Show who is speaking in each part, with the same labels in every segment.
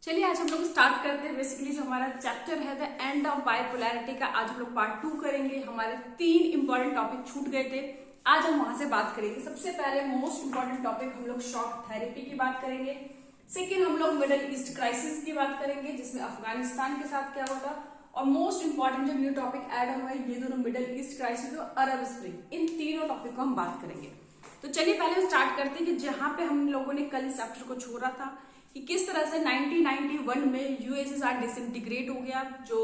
Speaker 1: चलिए आज हम लोग स्टार्ट करते हैं। बेसिकली जो हमारा चैप्टर है द एंड ऑफ बाइपोलैरिटी का, आज हम लोग पार्ट 2 करेंगे। हमारे 3 इंपॉर्टेंट टॉपिक छूट गए थे, आज हम वहां से बात करेंगे। सबसे पहले मोस्ट इंपॉर्टेंट टॉपिक हम लोग शॉक थेरेपी की बात करेंगे। सेकेंड हम लोग मिडल ईस्ट क्राइसिस की बात करेंगे, जिसमें अफगानिस्तान के साथ क्या हुआ था। और मोस्ट इंपॉर्टेंट जो न्यू टॉपिक ऐड हुआ है, ये दोनों मिडल ईस्ट क्राइसिस और अरब स्प्रिंग, इन तीनों टॉपिक को हम बात करेंगे। तो चलिए पहले हम स्टार्ट करते हैं कि जहां पे हम लोगों ने कल इस चैप्टर को छोड़ा था कि किस तरह से 1991 में यूएसएसआर डिसइंटीग्रेट हो गया। जो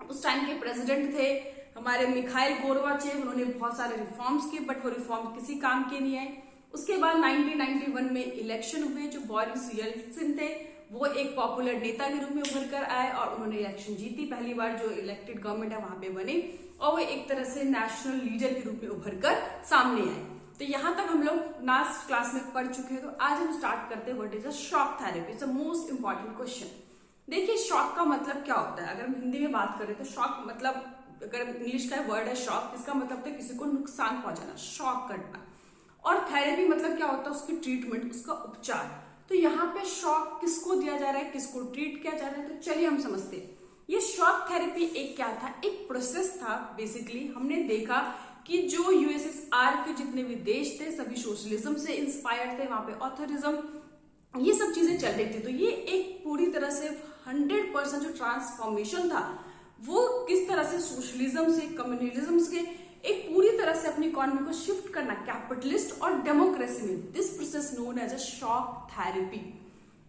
Speaker 1: उस टाइम के प्रेसिडेंट थे हमारे मिखाइल गोर्बाचेव, उन्होंने बहुत सारे रिफॉर्म्स किए बट वो रिफॉर्म किसी काम के नहीं आए। उसके बाद 1991 में इलेक्शन हुए, जो बोरिस येल्त्सिन थे वो एक पॉपुलर नेता के रूप में उभर कर आए और उन्होंने इलेक्शन जीती। पहली बार जो इलेक्टेड गवर्नमेंट है वहां पे बनी और वो एक तरह से नेशनल लीडर के रूप में उभर कर सामने आए। तो यहां तक हम लोग लास्ट क्लास में पढ़ चुके हैं। तो आज हम स्टार्ट करते हैं what is a shock therapy. It's a most important question. देखिए शॉक का मतलब क्या होता है। अगर हम हिंदी में बात करें तो शॉक मतलब, अगर इंग्लिश का वर्ड है शॉक, इसका मतलब तो किसी को नुकसान पहुंचाना, शॉक करना। और थेरेपी मतलब क्या होता है, उसकी ट्रीटमेंट, उसका उपचार। तो यहाँ पे शॉक किसको दिया जा रहा है, किसको ट्रीट किया जा रहा है, तो चलिए हम समझते हैं। ये शॉक थेरेपी एक क्या था, एक प्रोसेस था। बेसिकली हमने देखा कि जो यूएसएसआर के जितने भी देश थे सभी सोशलिज्म से इंस्पायर्ड थे, वहां पे ऑथरिज्म, ये सब चीजें चल रही थी। तो ये एक पूरी तरह से 100% जो ट्रांसफॉर्मेशन था वो किस तरह से सोशलिज्म से कम्युनलिज्म के एक पूरी तरह से अपनी इकोनॉमी को शिफ्ट करना कैपिटलिस्ट और डेमोक्रेसी में। This process known as a shock therapy.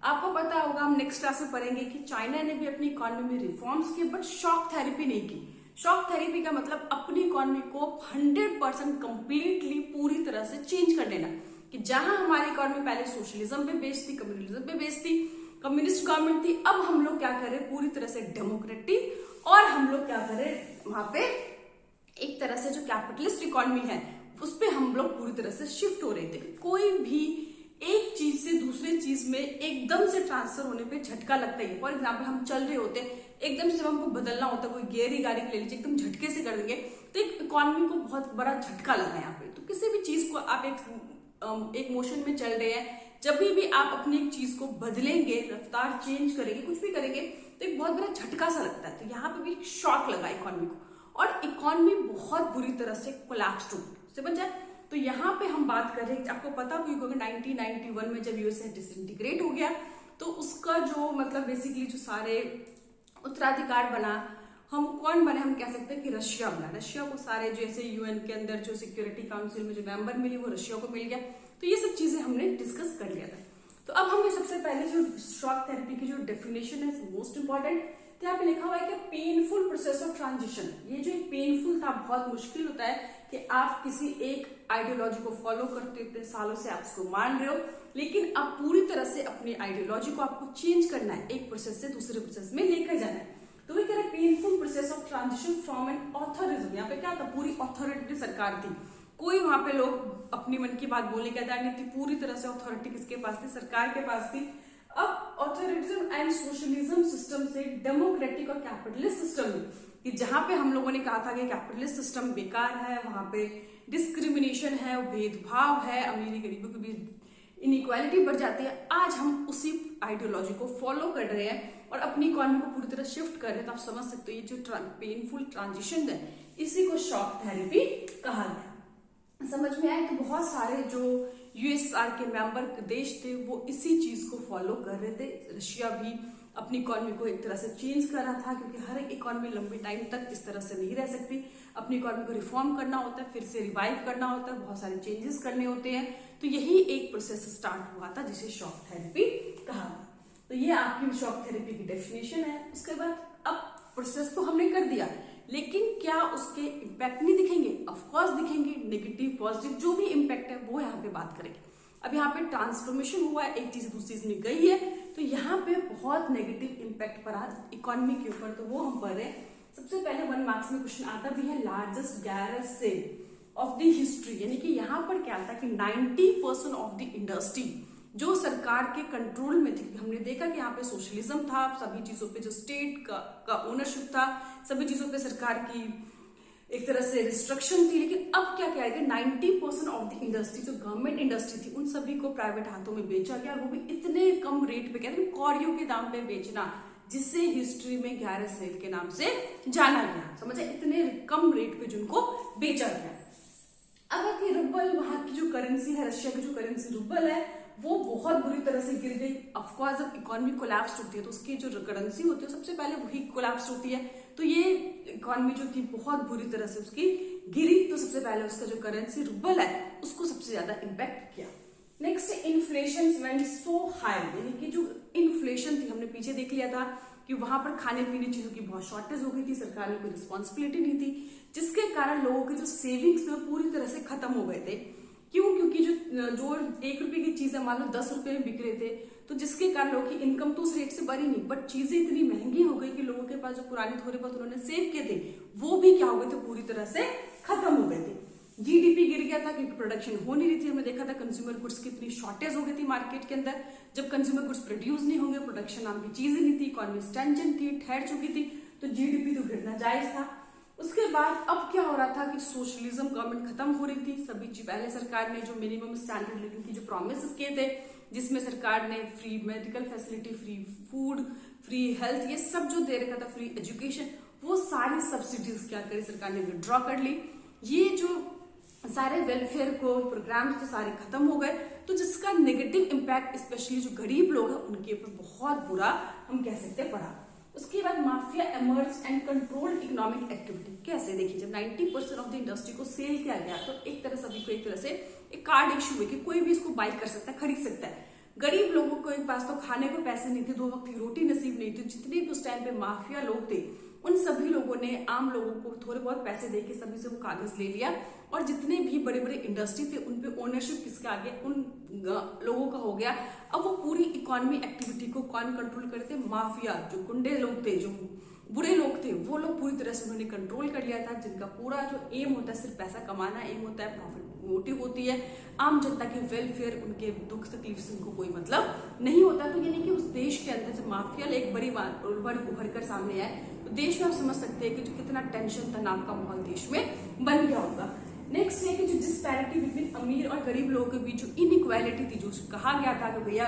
Speaker 1: आपको पता होगा, हम नेक्स्ट क्लास में पढ़ेंगे कि चाइना ने भी अपनी इकोनॉमी में रिफॉर्म्स किए बट शॉक थेरेपी नहीं की। शॉक थेरेपी का मतलब अपनी इकोनॉमी को 100% कंप्लीटली पूरी तरह से चेंज कर देना। कि जहां हमारी इकोनॉमी पहले सोशलिज्म पे बेस्ड थी, कम्युनलिज्म पे बेस्ड थी, कम्युनिस्ट गवर्नमेंट थी, अब हम लोग क्या करें, पूरी तरह से डेमोक्रेटिक, और हम लोग क्या करें, वहां पे एक तरह से जो कैपिटलिस्ट इकोनॉमी है उस पर हम लोग पूरी तरह से शिफ्ट हो रहे थे। कोई भी एक चीज से दूसरी चीज में एकदम से ट्रांसफर होने पे झटका लगता है। फॉर एग्जाम्पल हम चल रहे होते हैं, एकदम से हमको बदलना होता है, कोई गियर ही गाड़ी ले लीजिए, एकदम झटके से कर देंगे तो एक इकोनॉमी को बहुत बड़ा झटका लगा यहाँ पे। तो किसी भी चीज को आप एक मोशन में चल रहे हैं, जब भी आप अपनी एक चीज को बदलेंगे, रफ्तार चेंज करेंगे, कुछ भी करेंगे तो एक बहुत बड़ा झटका सा लगता है। तो यहाँ पे भी एक शॉक लगा इकोनॉमी को और इकोनॉमी बहुत बुरी तरह से कोलैप्स हो गई। समझ जाए। तो यहाँ पे हम बात कर रहे हैं, आपको पता होगा 1991 में जब यूएसए डिसइंटीग्रेट हो गया तो उसका जो मतलब बेसिकली जो सारे उत्तराधिकार बना, हम कौन बने, हम कह सकते हैं कि रशिया बना। रशिया को सारे जैसे यूएन के अंदर जो सिक्योरिटी काउंसिल में जो मेंबर मिली वो रशिया को मिल गया। तो ये सब चीजें हमने डिस्कस कर लिया था। तो अब हम सबसे पहले जो शॉक थेरेपी की जो डेफिनेशन है मोस्ट इंपॉर्टेंट, तो यहाँ पे लिखा हुआ है कि पेनफुल प्रोसेस ऑफ ट्रांजिशन। ये जो पेनफुल था, बहुत मुश्किल होता है कि आप किसी एक आइडियोलॉजी को फॉलो करते इतने सालों से आप उसको मान रहे हो, लेकिन अब पूरी तरह से अपनी आइडियोलॉजी को आपको चेंज करना है, एक प्रोसेस से दूसरे प्रोसेस में लेकर जाना है। तो वही कह रहे painful process of transition from an authoritarianism. यहाँ पे क्या था, पूरी ऑथोरिटी सरकार थी, कोई वहां पे लोग अपनी मन की बात बोलने की आजादी नहीं थी, पूरी तरह से ऑथोरिटी किसके पास थी, सरकार के पास थी। अब ऑथोरिटिज्म एंड सोशलिज्म सिस्टम से डेमोक्रेटिक और कैपिटलिस्ट सिस्टम में, कि जहां पे हम लोगों ने कहा था कि कैपिटलिस्ट सिस्टम बेकार है, वहां पे डिस्क्रिमिनेशन है, भेदभाव है, अमीरी गरीबों के बीच इनइक्वालिटी बढ़ जाती है, आज हम उसी आइडियोलॉजी को फॉलो कर रहे हैं और अपनी इकोनॉमी को पूरी तरह शिफ्ट कर रहे हैं। तो आप समझ सकते हो ये जो पेनफुल ट्रांजिशन है इसी को शॉक थेरेपी कहा गया। समझ में आए। तो बहुत सारे जो यूएसएसआर के मेंबर देश थे वो इसी चीज को फॉलो कर रहे थे। रशिया भी अपनी इकोनॉमी को एक तरह से चेंज कर रहा था, क्योंकि हर एक इकोनॉमी लंबे टाइम तक इस तरह से नहीं रह सकती। अपनी इकोनॉमी को रिफॉर्म करना होता है, फिर से रिवाइव करना होता है, बहुत सारे चेंजेस करने होते हैं। तो यही एक प्रोसेस स्टार्ट हुआ था जिसे शॉक थेरेपी कहा। तो ये आपकी शॉक थेरेपी की डेफिनेशन है। उसके बाद अब प्रोसेस तो हमने कर दिया, लेकिन क्या उसके इम्पैक्ट नहीं दिखेंगे? ऑफकोर्स दिखेंगे, नेगेटिव पॉजिटिव जो भी इम्पैक्ट है वो यहाँ पे बात करेंगे। अब यहाँ पे ट्रांसफॉर्मेशन हुआ है, एक चीज दूसरी चीज में गई है, तो यहाँ पे बहुत नेगेटिव इम्पैक्ट पड़ा इकोनॉमी के ऊपर। तो वो हम पढ़ रहे हैं। सबसे पहले 1 मार्क्स में क्वेश्चन आता भी है, largest garage sale of the history. यानी कि यहाँ पर क्या था कि 90% ऑफ द इंडस्ट्री जो सरकार के कंट्रोल में थी। हमने देखा कि यहाँ पे सोशलिज्म था, सभी चीजों पे जो स्टेट का ओनरशिप था, सभी चीजों पे सरकार की एक तरह से रिस्ट्रिक्शन थी, लेकिन अब क्या किया गया 90% ऑफ द इंडस्ट्री जो गवर्नमेंट इंडस्ट्री थी उन सभी को प्राइवेट हाथों में बेचा गया, और वो भी इतने कम रेट पे, कहते हैं कौड़ियों के दाम पे बेचना, जिससे हिस्ट्री में 11 सेल के नाम से जाना गया। समझे, इतने कम रेट पे जिनको बेचा गया। अब बाकी रूबल, वहां की जो करेंसी है, रशिया की जो करेंसी रूबल है, वो बहुत बुरी तरह से गिर गई। ऑफकोर्स जब इकोनॉमी कोलैप्स होती है तो उसकी जो करेंसी होती है सबसे पहले वही कोलैप्स होती है, तो ये इकोनॉमी जो थी बहुत बुरी तरह से उसकी गिरी, तो सबसे पहले उसका जो करेंसी रूबल है उसको सबसे ज्यादा इम्पैक्ट किया। नेक्स्ट, इन्फ्लेशन वेंट सो हाई, यानी कि जो इन्फ्लेशन थी, हमने पीछे देख लिया था कि वहां पर खाने पीने चीजों की बहुत शॉर्टेज हो गई थी, सरकार ने कोई रिस्पॉन्सिबिलिटी नहीं थी, जिसके कारण लोगों के जो सेविंग्स थे पूरी तरह से खत्म हो गए थे। क्यों? क्योंकि जो 1 रुपए की चीजें मान लो 10 रुपए में बिक रहे थे, तो जिसके कारण लोगों की इनकम तो उस रेट से बढ़ी नहीं, बट चीजें इतनी महंगी हो गई कि लोगों के पास जो पुराने थोड़े बहुत उन्होंने सेव किए थे वो भी क्या हो गए थे, पूरी तरह से खत्म हो गए थे। जीडीपी गिर गया था क्योंकि प्रोडक्शन हो नहीं रही थी। हमने देखा था कंज्यूमर गुड्स की इतनी शॉर्टेज हो गई थी मार्केट के अंदर, जब कंज्यूमर गुड्स प्रोड्यूस नहीं होंगे, प्रोडक्शन नाम की चीज ही नहीं थी, इकोनॉमी स्टैंडर्ड थी, ठहर चुकी थी, तो जीडीपी तो गिरना जायज था। उसके बाद अब क्या हो रहा था कि सोशलिज्म गवर्नमेंट खत्म हो रही थी। सभी पहले सरकार ने जो मिनिमम स्टैंडर्ड लिविंग की जो प्रॉमिस किए थे, जिसमें सरकार ने free medical facility, free food, free health, ये सब जो दे रखा था, फ्री एजुकेशन, वो सारी सब्सिडीज क्या करी सरकार ने विड्रॉ कर ली। ये जो सारे वेलफेयर को प्रोग्राम्स तो सारे खत्म हो गए, तो जिसका नेगेटिव इम्पैक्ट स्पेशली जो गरीब लोग हैं उनके ऊपर बहुत बुरा हम कह सकते हैं पड़ा। उसके बाद mafia emerge and controlled economic activity. कैसे? देखिए, जब 90% ऑफ द इंडस्ट्री को सेल किया गया तो एक तरह सभी को एक तरह से एक कार्ड इश्यू हुई कि कोई भी इसको बाई कर सकता है, खरीद सकता है। गरीब लोगों के पास तो खाने को पैसे नहीं थे, 2 वक्त की रोटी नसीब नहीं थी, जितने भी उस टाइम पे माफिया लोग थे उन सभी लोगों ने आम लोगों को थोड़े बहुत पैसे देके सभी से वो कागज ले लिया, और जितने भी बड़े बड़े इंडस्ट्री थे उन पे ओनरशिप किसका आ गया, उन लोगों का हो गया। अब वो पूरी इकोनॉमी एक्टिविटी को कौन कंट्रोल करते? माफिया, जो गुंडे लोग थे, जो बुरे लोग थे, वो लोग पूरी तरह से उन्होंने कंट्रोल कर लिया था, जिनका पूरा जो एम होता है सिर्फ पैसा कमाना एम होता है, प्रॉफिट मोटिव होती है, आम जनता के वेलफेयर, उनके दुख तकलीफ से उनको कोई मतलब नहीं होता। तो यानी कि उस देश के अंदर जब माफिया एक बड़ी उभर कर सामने आए तो देश में आप समझ सकते हैं कि जो कितना टेंशन तनाव का माहौल देश में बन गया होगा। नेक्स्ट ये कि जो डिस्पैरिटी बिटवीन अमीर और गरीब लोगों के बीच जो इनइक्वालिटी थी, जो कहा गया था कि भैया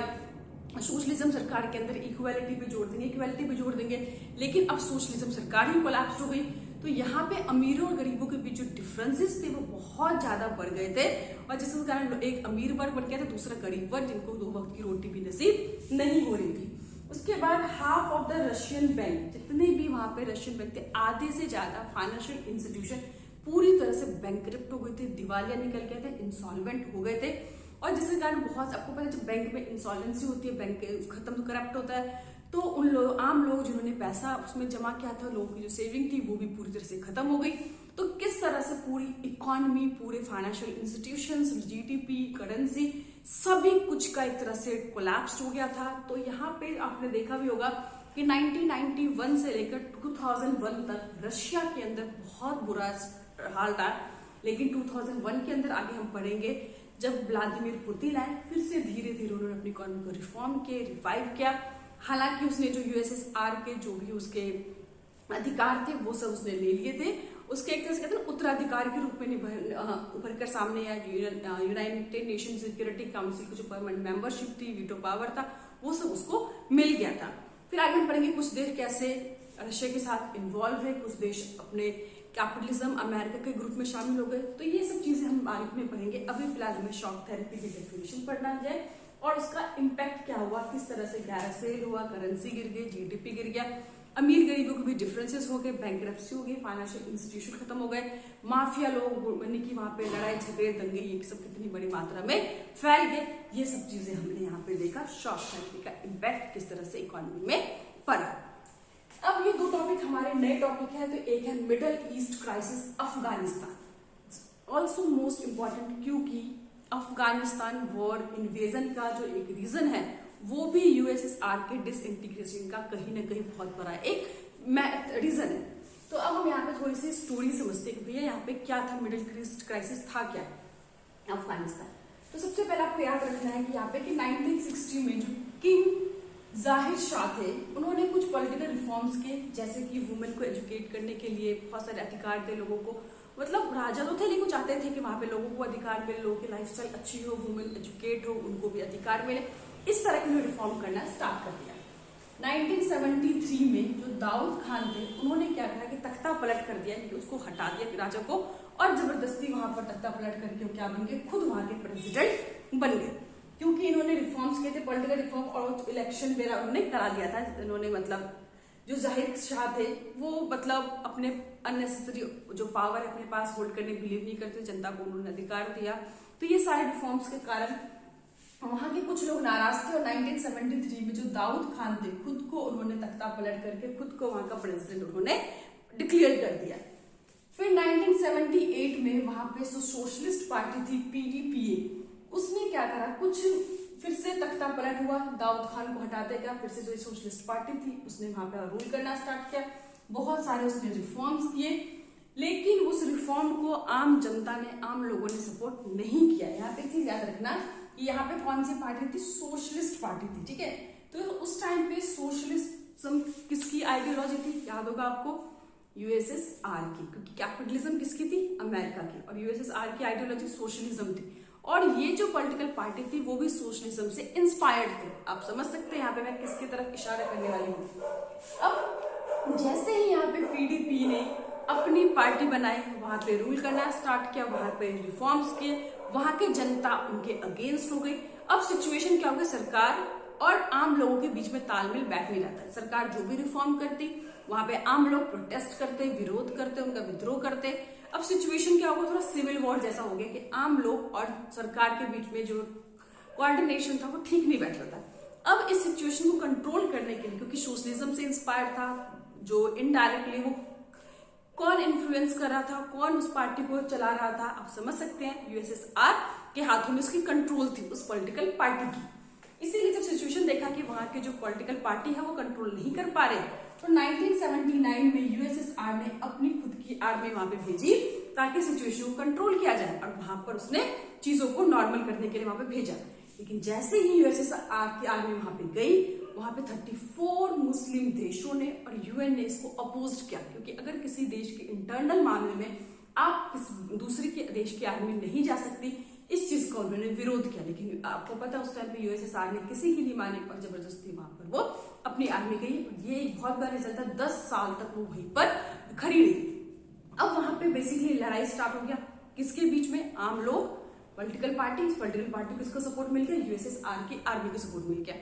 Speaker 1: सोशलिज्म सरकार के अंदर इक्वालिटी पे जोड़ देंगे, लेकिन अब सोशलिज्म सरकार ही कोलैप्स हो गई, तो यहाँ पे अमीरों और गरीबों के बीच जो डिफरेंसेस थे वो बहुत ज्यादा बढ़ गए थे, और जिसके कारण एक अमीर वर्ग बन गया था, दूसरा गरीब वर्ग, जिनको 2 वक्त की रोटी भी नसीब नहीं हो रही थी। उसके बाद half of the Russian bank, जितने भी वहां पे रशियन बैंक थे, आधे से ज्यादा फाइनेंशियल इंस्टीट्यूशन पूरी तरह से बैंकरप्ट हो गए थे, दिवालिया निकल गए थे, इंसॉल्वेंट हो गए थे, और जिसके कारण बहुत, आपको पता है जब बैंक में इंसॉल्वेंसी होती है, बैंक खत्म तो करप्ट होता है, तो उन लोग, आम लोग जिन्होंने पैसा उसमें जमा किया था, लोगों की जो सेविंग थी वो भी पूरी तरह से खत्म हो गई। तो किस तरह से पूरी इकोनॉमी, पूरे फाइनेंशियल इंस्टीट्यूशंस, जीडीपी, करेंसी, सभी कुछ का एक तरह से कोलैप्स हो गया था। तो यहाँ पे आपने देखा भी होगा कि 1991 से लेकर 2001 तक रशिया के अंदर बहुत बुरा हाल था, लेकिन 2001 के अंदर आगे हम पढ़ेंगे जब व्लादिमीर पुतिन आए, फिर से धीरे धीरे उन्होंने अपनी इकोनॉमी को रिफॉर्म किया, रिवाइव किया। हालांकि उसने जो यूएसएसआर के जो भी उसके अधिकार थे वो सब उसने ले लिए थे, उसके एक तरह से कहते हैं उत्तराधिकार के रूप में उभर कर सामने आया। यूनाइटेड नेशन सिक्योरिटी काउंसिल की जो परमानेंट मेंबरशिप थी, वीटो पावर था, वो सब उसको मिल गया था। फिर आगे हम पढ़ेंगे कुछ देश कैसे रशिया के साथ इन्वॉल्व है, कुछ देश अपने कैपिटलिज्म अमेरिका के ग्रुप में शामिल हो गए, तो ये सब चीजें हम आगे में पढ़ेंगे। अभी फिलहाल हमें शॉक थेरेपी की डेफिनेशन पढ़ना जाए और उसका इम्पैक्ट क्या हुआ, किस तरह से 11 सेल हुआ, करेंसी गिर गई, जीडीपी गिर गया, अमीर गरीबों के भी डिफरेंसेस हो गए, बैंकरप्सी हो गई, फाइनेंशियल इंस्टीट्यूशन खत्म हो गए, माफिया लोग यानी कि वहां पे लड़ाई झगड़े दंगे ये सब कितनी बड़ी मात्रा में फैल गए, ये सब चीजें हमने यहाँ पे देखा। शॉक थेरेपी का इम्पैक्ट किस तरह से इकोनॉमी में पड़ा। अब ये 2 टॉपिक हमारे नए टॉपिक है, तो एक है middle east crisis, Afghanistan, also most important, क्योंकि अफगानिस्तान वॉर इन्वेजन का जो एक रीजन है वो भी यूएसएसआर के डिसइंटीग्रेशन का कहीं ना कहीं बहुत बड़ा एक रीजन है। तो अब हम यहाँ पे थोड़ी सी स्टोरी समझते हैं कि भैया यहाँ पे क्या था, मिडिल ईस्ट क्राइसिस था क्या अफगानिस्तान। तो सबसे पहले आपको याद रखना है कि यहाँ पे कि 1960 में जो किंग जाहिर शाह थे, उन्होंने कुछ पॉलिटिकल रिफॉर्म्स किए, जैसे कि वुमेन को एजुकेट करने के लिए बहुत सारे अधिकार थे लोगों को, मतलब राजा तो थे लेकिन वो चाहते थे कि वहां पे लोगों को अधिकार मिले, लोगों की लाइफस्टाइल अच्छी हो, वुमेन एजुकेट हो, उनको भी अधिकार मिले। इस तरह के रिफॉर्म करना स्टार्ट कर दिया। 1973 में जो दाऊद खान थे उन्होंने क्या करा कि तख्ता पलट कर दिया, कि उसको हटा दिया राजा को, और जबरदस्ती वहां पर तख्ता पलट करके वो क्या बन गए, खुद वहां के प्रेसिडेंट बन गए। क्योंकि इन्होंने रिफॉर्म्स किए थे, पॉलिटिकल रिफॉर्म, और इलेक्शन वगैरह उन्होंने करा दिया था। इन्होंने मतलब जो जाहिर शाह थे वो मतलब अपने अननेसेसरी जो पावर अपने पास होल्ड करने बिलीव नहीं करते, जनता को उन्होंने अधिकार दिया। तो ये सारे रिफॉर्म्स के कारण वहां के कुछ लोग नाराज थे, और 1973 में जो दाऊद खान थे खुद को उन्होंने तख्ता पलट करके खुद को वहां का प्रेसिडेंट उन्होंने डिक्लेयर कर दिया। फिर 1978 में वहां पे जो सोशलिस्ट पार्टी थी PDPA, उसने क्या करा, कुछ फिर से तख्ता पलट हुआ, दाऊद खान को हटाते गया, फिर से जो सोशलिस्ट पार्टी थी उसने वहां पे रूल करना स्टार्ट किया, बहुत सारे उसने रिफॉर्म्स किए, लेकिन उस रिफॉर्म को आम जनता ने, आम लोगों ने सपोर्ट नहीं किया। यहाँ पे चीज याद रखना कि यहाँ पे कौन सी पार्टी थी, सोशलिस्ट पार्टी थी, ठीक है। तो उस टाइम पे सोशलिज्म किसकी आइडियोलॉजी थी, याद होगा आपको, USSR की, क्योंकि कैपिटलिज्म किसकी थी, अमेरिका की, और USSR की आइडियोलॉजी सोशलिज्म थी, और ये जो पॉलिटिकल पार्टी थी वो भी सोशलिज्म से इंस्पायर्ड थे। आप समझ सकते हैं यहाँ पे मैं किसकी तरफ इशारा करने वाली हूँ। अब जैसे ही यहाँ पे PDP ने अपनी पार्टी बनाई, वहां पे रूल करना स्टार्ट किया, वहां पे रिफॉर्म्स किए, वहां की जनता उनके अगेंस्ट हो गई। अब सिचुएशन क्या हो गई, सरकार और आम लोगों के बीच में तालमेल बैठ नहीं रहता है। सरकार जो भी रिफॉर्म करती वहां पे आम लोग प्रोटेस्ट करते, विरोध करते, उनका विद्रोह करते। अब सिचुएशन क्या होगा, थोड़ा सिविल वॉर जैसा हो गया कि आम लोग और सरकार के बीच में जो कोऑर्डिनेशन था वो ठीक नहीं बैठ रहा था। अब इस सिचुएशन को कंट्रोल करने के लिए, क्योंकि सोशलिज्म से इंस्पायर्ड था, जो इनडायरेक्टली वो कौन इन्फ्लुएंस कर रहा था, कौन उस पार्टी को चला रहा था, आप समझ सकते हैं, USSR के हाथों में उसकी कंट्रोल थी उस पॉलिटिकल पार्टी की। इसीलिए जब सिचुएशन देखा कि वहां के जो पॉलिटिकल पार्टी है वो कंट्रोल नहीं कर पा रहे, तो 1979 में USSR ने अपनी खुद की आर्मी वहां पे भेजी ताकि सिचुएशन को कंट्रोल किया जाए, और वहां पर उसने चीजों को नॉर्मल करने के लिए वहां पे भेजा। लेकिन जैसे ही USSR की आर्मी वहां पे गई, वहां पे 34 मुस्लिम देशों ने और UN ने इसको अपोज किया, क्योंकि अगर किसी देश के इंटरनल मामले में आप दूसरे के देश की आर्मी नहीं जा सकती, इस चीज का उन्होंने विरोध किया। लेकिन आपको पता है उस टाइम पे USSR ने किसी की नहीं मानी और जबरदस्ती वहां पर वो अपनी आर्मी गई। ये एक बहुत बड़ा रिजल्ट था, 10 साल तक वो वहीं पर खड़ी रही। अब वहां पे बेसिकली लड़ाई स्टार्ट हो गया, किसके बीच में, आम लोग, पॉलिटिकल पार्टी किसको सपोर्ट मिल गया, USSR की आर्मी को सपोर्ट मिल गया।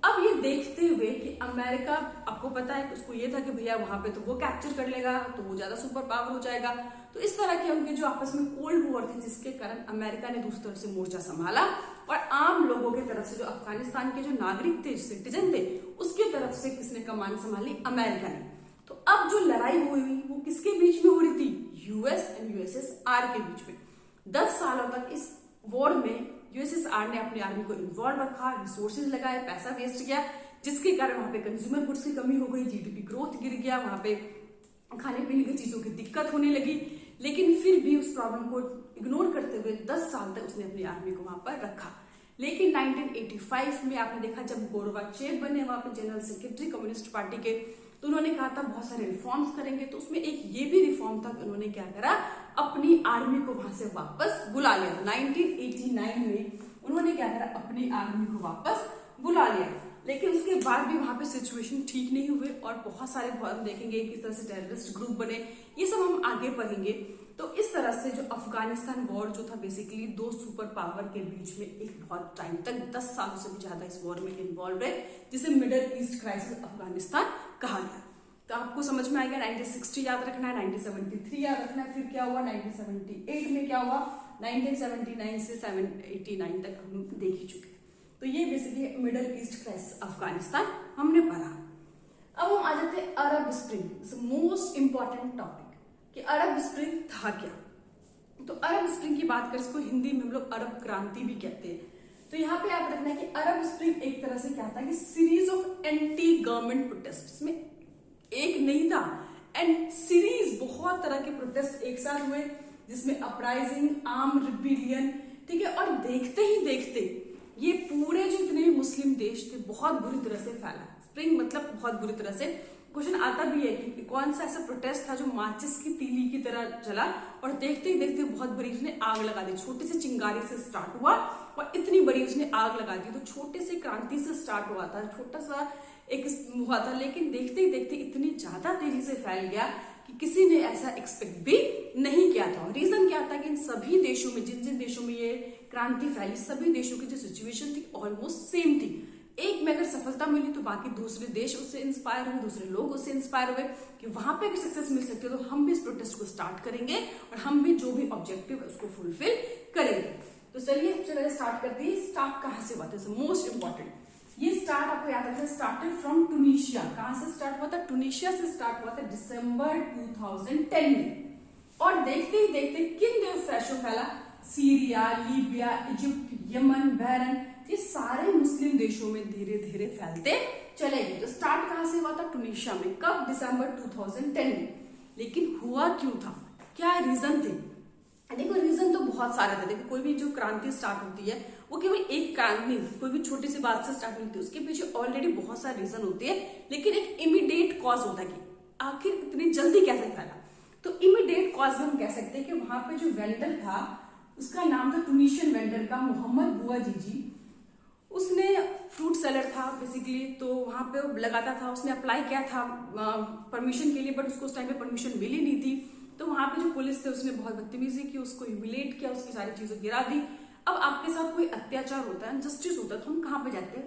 Speaker 1: अब ये देखते हुए कि अमेरिका, आपको पता है उसको ये था कि भैया वहां पे तो वो कैप्चर कर लेगा तो वो ज्यादा सुपर पावर हो जाएगा, तो इस तरह के उनके जो आपस में कोल्ड वॉर थे, जिसके कारण अमेरिका ने दूसरी तरफ से मोर्चा संभाला, और आम लोगों की तरफ से जो अफगानिस्तान के जो नागरिक थे, सिटीजन थे, उसकी तरफ से किसने कमान संभाली, अमेरिका ने। तो अब जो लड़ाई हुई वो किसके बीच में हो रही थी, US एंड USSR के बीच में। 10 सालों तक इस वॉर में USSR ने अपनी आर्मी को इन्वॉल्व रखा, रिसोर्सेज लगाए, पैसा वेस्ट किया, जिसके कारण वहां पे कंज्यूमर गुड्स की कमी हो गई, GDP ग्रोथ गिर गया, वहां पे खाने पीने की चीजों की दिक्कत होने लगी। लेकिन फिर भी उस प्रॉब्लम को इग्नोर करते हुए 10 साल तक उसने अपनी आर्मी को वहां पर रखा। लेकिन 1985 में आपने देखा जब गोरबाचेव बने वहां पे जनरल सेक्रेटरी कम्युनिस्ट पार्टी के, तो उन्होंने कहा था बहुत सारे रिफॉर्म्स करेंगे, तो उसमें एक ये भी रिफॉर्म था कि उन्होंने क्या करा, अपनी आर्मी को वहां से वापस बुला लिया। 1989 में उन्होंने क्या करा, अपनी आर्मी को वापस बुला लिया। लेकिन उसके बाद भी वहां पे सिचुएशन ठीक नहीं हुए और बहुत सारे हम देखेंगे किस तरह से टेररिस्ट ग्रुप बने, ये सब हम आगे पढ़ेंगे। तो इस तरह से जो अफगानिस्तान वॉर जो था बेसिकली दो सुपर पावर के बीच में एक बहुत टाइम तक 10 सालों से भी ज्यादा इस वॉर में इन्वॉल्व है, जिसे मिडिल ईस्ट क्राइसिस अफगानिस्तान कहा गया। तो आपको समझ में आएगा 1960 याद रखना है, 1973 याद रखना है, फिर क्या हुआ 1978 में क्या हुआ, 1979 से 789 तक हम देख ही चुके हैं। तो ये basically middle east crisis Afghanistan हमने पढ़ा। अब हम आ जाते हैं अरब स्प्रिंग, मोस्ट इंपॉर्टेंट टॉपिक कि अरब स्प्रिंग था क्या। तो अरब स्प्रिंग की बात करें, इसको हिंदी में हम लोग अरब क्रांति भी कहते हैं। तो यहाँ पे याद रखना है कि अरब स्प्रिंग एक तरह से क्या था कि series of anti government protest, इसमें एक नहीं था एंड सीरीज बहुत तरह के प्रोटेस्ट एक साथ हुए, जिसमें अपराइजिंग, आर्म रिबिलियन, ठीक है। और देखते ही देखते ये पूरे जो इतने मुस्लिम देश थे बहुत बुरी तरह से फैला। स्प्रिंग मतलब बहुत बुरी तरह से क्वेश्चन आता भी है कि कौन सा ऐसा प्रोटेस्ट था जो माचिस की तीली की तरह चला और देखते ही देखते बहुत बड़ी उसने आग लगा दी। छोटे से चिंगारी से स्टार्ट हुआ और इतनी बड़ी उसने आग लगा दी। तो छोटे से क्रांति से स्टार्ट हुआ था, छोटा सा एक हुआ था, लेकिन देखते ही देखते इतनी ज्यादा तेजी से फैल गया कि किसी ने ऐसा एक्सपेक्ट भी नहीं किया था। रीजन क्या था कि इन सभी देशों में, जिन जिन देशों में ये क्रांति फैली, सभी देशों की जो सिचुएशन थी ऑलमोस्ट सेम थी। एक में अगर सफलता मिली तो बाकी दूसरे देश उससे इंस्पायर हुए, दूसरे लोग उससे इंस्पायर हुए कि वहां पे अगर सक्सेस मिल सकती है तो हम भी इस प्रोटेस्ट को स्टार्ट करेंगे और हम भी जो भी ऑब्जेक्टिव है उसको फुलफिल करेंगे। तो चलिए सबसे पहले स्टार्ट करते हैं। स्टार्ट कहां से हुआ था, मोस्ट इंपॉर्टेंट। ये स्टार्ट आपको याद रखना, स्टार्टेड फ्रॉम टूनिशिया। कहां से स्टार्ट हुआ था? टूनिशिया से स्टार्ट हुआ था दिसंबर 2010 में। और देखते ही देखते किन देशों फैला? Syria, Libya, Egypt, Yemen, Bahrain, ये सारे मुस्लिम देशों में धीरे धीरे फैलते चले गए। तो स्टार्ट कहां से हुआ था? टूनिशिया में। कब? दिसंबर 2010 में। लेकिन हुआ क्यों था? क्या रीजन थे? देखो रीजन तो बहुत सारे थे। देखो कोई भी जो क्रांति स्टार्ट होती है वो केवल एक क्रांति नहीं, कोई भी छोटी सी बात से स्टार्ट नहीं होती, उसके पीछे ऑलरेडी बहुत सारे रीजन होते हैं। लेकिन एक इमीडिएट कॉज होता है कि आखिर इतनी जल्दी कैसे फैला। तो इमीडिएट कॉज में हम कह सकते हैं कि वहां पे जो वेंडर था उसका नाम था टूनिशियन वेंडर का मोहम्मद बुआजीजी। उसने फ्रूट सेलर था बेसिकली, तो वहां पे वो लगाता था। उसने अप्लाई किया था परमिशन के लिए, बट उसको उस टाइम पे परमिशन मिली नहीं थी। तो वहां पे जो पुलिस थे उसने बहुत बदतमीजी की, उसको ह्यूमिलेट किया, उसकी सारी चीजें गिरा दी। अब आपके साथ कोई अत्याचार होता है, जस्टिस होता है, तो हम कहाँ पे जाते हैं?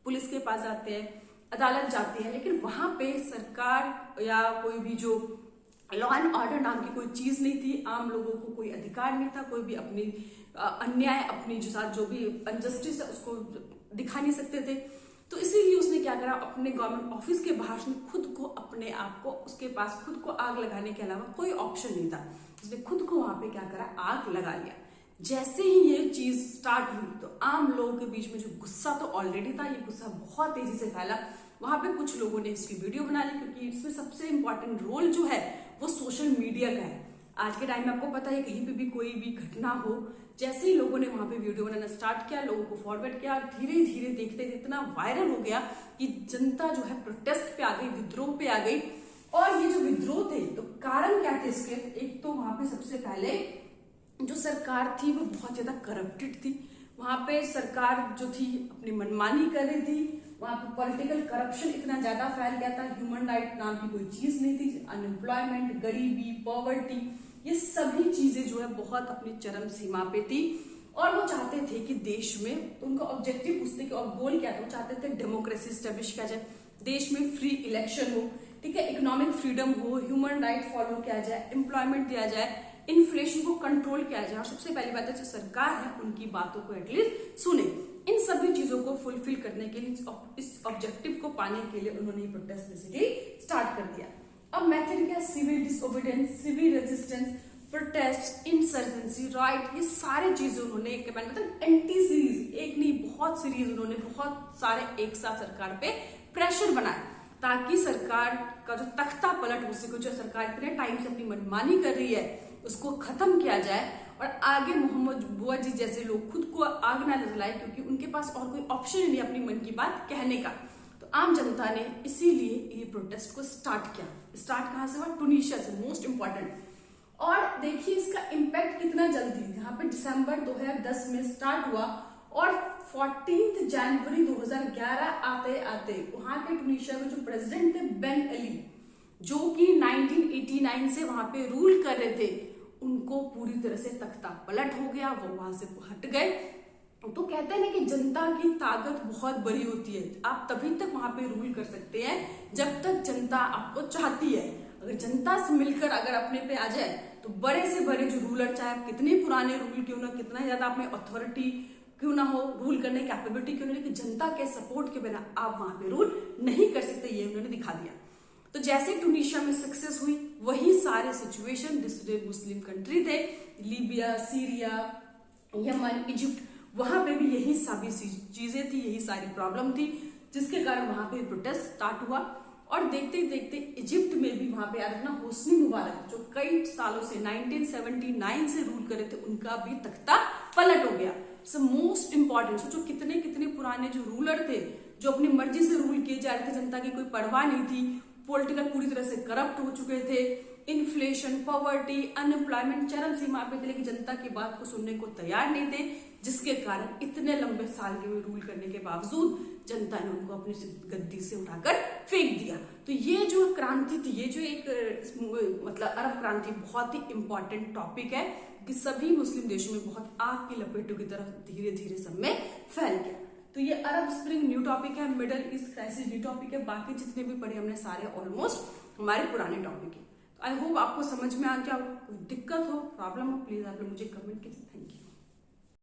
Speaker 1: पुलिस के पास जाते हैं, अदालत जाते हैं। लेकिन वहां पे सरकार या कोई भी जो लॉ एंड ऑर्डर नाम की कोई चीज नहीं थी। आम लोगों को कोई अधिकार नहीं था, कोई भी अपनी अन्याय, अपनी जो साथ जो भी अनजस्टिस है उसको दिखा नहीं सकते थे। तो इसीलिए उसने क्या करा, अपने गवर्नमेंट ऑफिस के बाहर उसने खुद को, अपने आप को, उसके पास खुद को आग लगाने के अलावा कोई ऑप्शन नहीं था। उसने खुद को वहां पे क्या करा, आग लगा लिया। जैसे ही ये चीज स्टार्ट हुई तो आम लोगों के बीच में जो गुस्सा तो ऑलरेडी था, ये गुस्सा बहुत तेजी से फैला। वहां पे कुछ लोगों ने इसकी वीडियो बना ली, क्योंकि इसमें सबसे इंपॉर्टेंट रोल जो है वो सोशल मीडिया का है। आज के टाइम में आपको पता है कहीं पे भी कोई भी घटना हो, जैसे ही लोगों ने वहां पे वीडियो बनाना स्टार्ट किया, लोगों को फॉरवर्ड किया, धीरे धीरे देखते इतना वायरल हो गया कि जनता जो है प्रोटेस्ट पे आ गई, विद्रोह पे आ गई। और ये जो विद्रोह थे तो कारण क्या थे इसके? एक तो वहां पे सबसे पहले जो सरकार थी वो बहुत ज्यादा करप्टेड थी। वहां पे सरकार जो थी अपनी मनमानी कर रही थी। वहां पे पॉलिटिकल करप्शन इतना ज्यादा फैल गया था, ह्यूमन राइट नाम की कोई चीज नहीं थी, अनएम्प्लॉयमेंट, गरीबी, पॉवर्टी, ये सभी चीजें जो है बहुत अपनी चरम सीमा पे थी। और वो चाहते थे कि देश में, उनका ऑब्जेक्टिव पूछते कि और गोल क्या था, वो चाहते थे डेमोक्रेसी स्टेब्लिश किया जाए, देश में फ्री इलेक्शन हो, ठीक है, इकोनॉमिक फ्रीडम हो, ह्यूमन राइट फॉलो किया जाए, एम्प्लॉयमेंट दिया जाए, इन्फ्लेशन को कंट्रोल किया जाए। और सबसे पहली बात है जो सरकार है उनकी बातों को एटलीस्ट सुने। इन सभी चीजों को फुलफिल करने के लिए, इस ऑब्जेक्टिव को पाने के लिए उन्होंने प्रोटेस्ट बेसिकली स्टार्ट कर दिया। अब मेथड क्या? Civil disobedience, civil resistance, protest, insurgency, right, ये सारी चीजें उन्होंने मतलब एंटी सीरीज, एक नहीं बहुत सीरीज उन्होंने बहुत सारे एक साथ सरकार पे प्रेशर बनाया, ताकि सरकार का जो तख्ता पलट हो सके, जो सरकार इतने टाइम से अपनी मनमानी कर रही है उसको खत्म किया जाए और आगे मोहम्मद बुआजी जैसे लोग खुद को आग ना जलाए, क्योंकि उनके पास और कोई ऑप्शन नहीं अपनी मन की बात कहने का। तो आम जनता ने इसीलिए ये प्रोटेस्ट को स्टार्ट किया। स्टार्ट कहां से हुआ? टूनिशिया से, मोस्ट इंपॉर्टेंट। और देखिए इसका इम्पैक्ट कितना जल्दी, यहाँ पे दिसंबर 2010 में स्टार्ट हुआ और 14 जनवरी 2011 आते आते वहां के टूनिशिया के जो प्रेसिडेंट थे बेन अली, जो कि 1989 से वहां पे रूल कर रहे थे, उनको पूरी तरह से तख्ता पलट हो गया, वो वहां से हट गए। तो कहते हैं ना कि जनता की ताकत बहुत बड़ी होती है। आप तभी तक वहां पे रूल कर सकते हैं जब तक जनता आपको चाहती है। अगर जनता से मिलकर अगर अपने पे आ जाए तो बड़े से बड़े जो रूलर, चाहे आप कितने पुराने रूल क्यों ना, कितना ज्यादा आप में अथॉरिटी क्यों ना हो, रूल करने की कैपेबिलिटी क्यों ना, लेकिन जनता के सपोर्ट के बिना आप वहां पे रूल नहीं कर सकते, ये उन्होंने दिखा दिया। तो जैसे टूनिशिया में सक्सेस हुई, वही सारे सिचुएशन दूसरे मुस्लिम कंट्री थे, लीबिया, सीरिया, यमन, इजिप्ट, वहां पे भी यही सभी चीजें थी, यही सारी प्रॉब्लम थी, जिसके कारण वहां पे प्रोटेस्ट स्टार्ट हुआ। और देखते देखते इजिप्ट में भी वहां पे याद रखना होस्नी मुबारक, जो कई सालों से 1979 से रूल कर रहे थे, उनका भी तख्ता पलट हो गया। सो मोस्ट इंपॉर्टेंट, सोचो कितने कितने पुराने जो रूलर थे, जो अपनी मर्जी से रूल किए जा रहे थे, जनता की कोई परवाह नहीं थी, पॉलिटिकल पूरी तरह से करप्ट हो चुके थे, इन्फ्लेशन, पॉवर्टी, अनएम्प्लॉयमेंट चरम सीमा पे थे, लेकिन जनता की बात को सुनने को तैयार नहीं थे, जिसके कारण इतने लंबे साल के रूल करने के बावजूद जनता ने उनको अपनी गद्दी से उठाकर फेंक दिया। तो ये जो क्रांति थी, ये जो एक मतलब अरब क्रांति बहुत ही इंपॉर्टेंट टॉपिक है कि सभी मुस्लिम देशों में बहुत आग की लपेटों की तरफ धीरे धीरे सब में फैल गया। तो ये अरब स्प्रिंग न्यू टॉपिक है, middle east crisis new topic है, बाकी जितने भी पढ़े हमने सारे ऑलमोस्ट हमारे पुराने टॉपिक है। आई होप आपको समझ में आ गया। कोई दिक्कत हो, प्रॉब्लम हो, प्लीज आप लोग मुझे कमेंट कीजिए। Thank you.